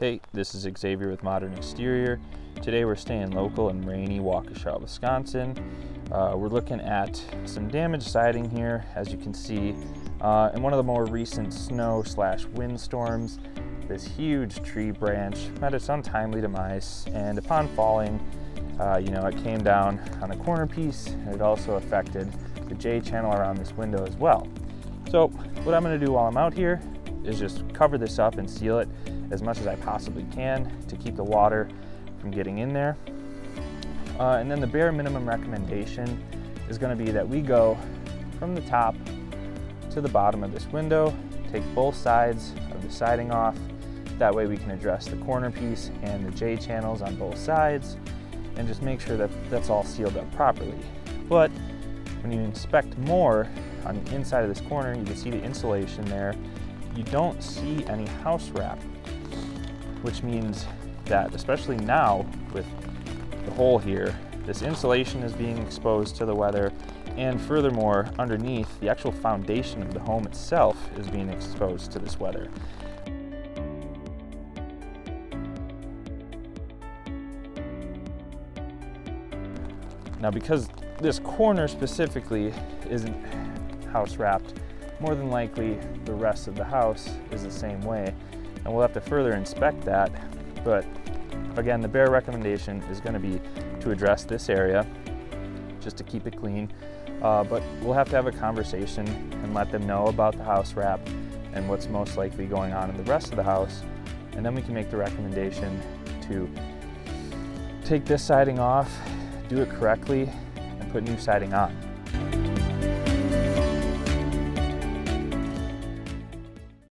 Hey, this is Xavier with Modern Exterior. Today we're staying local in rainy Waukesha, Wisconsin. We're looking at some damaged siding here, as you can see, in one of the more recent snow/wind storms. This huge tree branch met its untimely demise, and upon falling, it came down on the corner piece, and it also affected the J-channel around this window as well. So what I'm going to do while I'm out here is just cover this up and seal it as much as I possibly can to keep the water from getting in there. And then the bare minimum recommendation is going to be that we go from the top to the bottom of this window, take both sides of the siding off. That way we can address the corner piece and the J channels on both sides and just make sure that that's all sealed up properly. But when you inspect more on the inside of this corner, you can see the insulation there. You don't see any house wrap, which means that, especially now with the hole here, this insulation is being exposed to the weather, and furthermore, underneath, the actual foundation of the home itself is being exposed to this weather. Now, because this corner specifically isn't house wrapped, more than likely the rest of the house is the same way, and we'll have to further inspect that. But again, the bare recommendation is going to be to address this area just to keep it clean, but we'll have to have a conversation and let them know about the house wrap and what's most likely going on in the rest of the house, and then we can make the recommendation to take this siding off, do it correctly, and put new siding on.